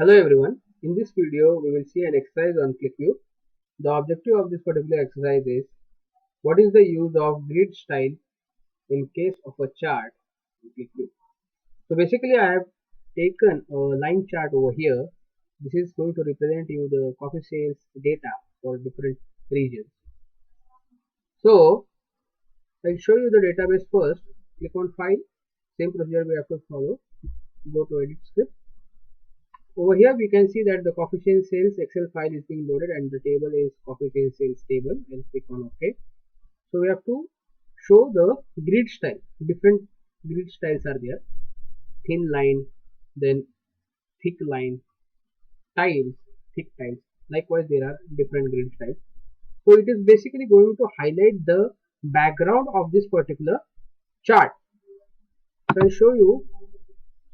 Hello everyone, in this video we will see an exercise on QlikView. The objective of this particular exercise is what is the use of grid style in case of a chart in QlikView. So basically I have taken a line chart over here. This is going to represent you the coffee sales data for different regions. So I'll show you the database first. Click on file, same procedure we have to follow. Go to edit script. Over here we can see that the coffee chain sales Excel file is being loaded and the table is coffee chain sales table, and click on OK. So we have to show the grid style. Different grid styles are there. Thin line, then thick line, tiles, thick tiles. Likewise there are different grid styles. So it is basically going to highlight the background of this particular chart. So I'll show you.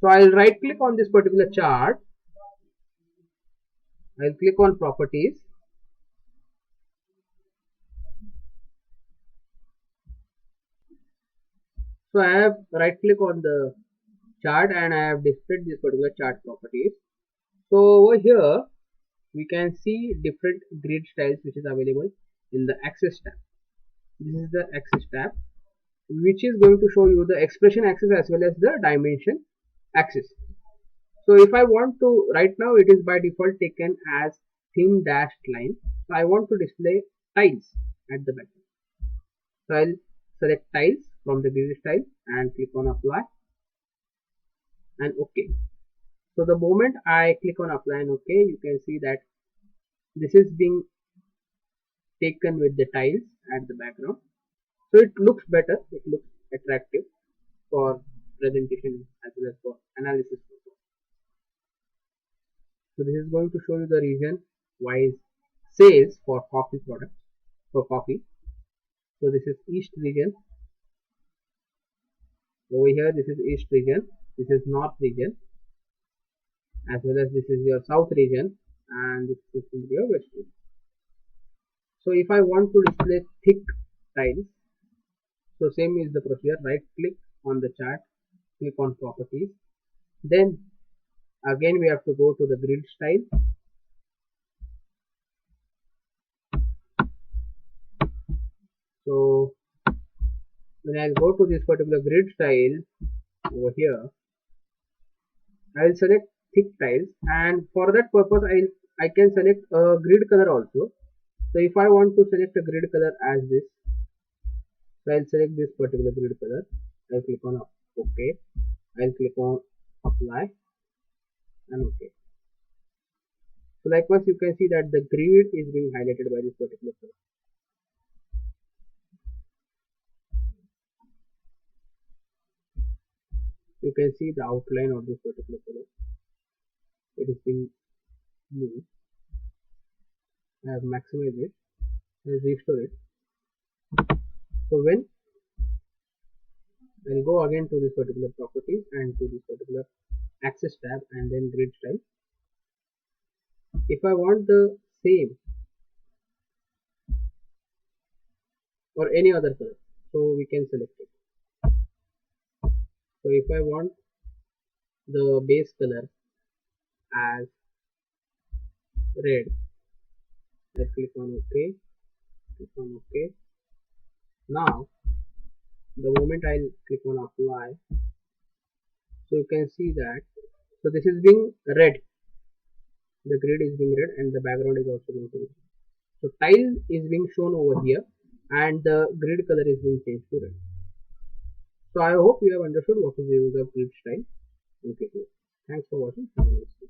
So I'll right click on this particular chart. I'll click on properties. So I have right click on the chart and I have displayed this particular chart properties. So over here we can see different grid styles which is available in the axis tab. This is the axis tab, which is going to show you the expression axis as well as the dimension axis. So if I want to, right now it is by default taken as thin dashed line. So I want to display tiles at the back. So I'll select tiles from the grid style and click on apply and OK. So the moment I click on apply and OK, you can see that this is being taken with the tiles at the background. So it looks better, it looks attractive for presentation as well as for analysis. So this is going to show you the region wise sales for coffee products, for coffee. So this is East region. Over here this is East region, this is North region, as well as this is your South region, and this is your West region. So if I want to display thick tiles, so same is the procedure. Right click on the chart, click on properties, then again we have to go to the grid style. So when I go to this particular grid style over here, I will select thick tiles, and for that purpose I can select a grid color also. So if I want to select a grid color as this, so I'll select this particular grid color. I'll click on OK. I'll click on apply and OK. So likewise you can see that the grid is being highlighted by this particular color. You can see the outline of this particular color. It is being moved. I have maximized it and restore it. So when I'll go again to this particular property and to this particular axis tab and then grid style. If I want the same or any other color, so we can select it. So if I want the base color as red, I click on OK, click on OK. Now the moment I'll click on apply, so you can see that, so this is being red, the grid is being red and the background is also being red. So tile is being shown over here and the grid color is being changed to red. So I hope you have understood what is the use of grid style. Okay, thanks for watching. Have a nice day.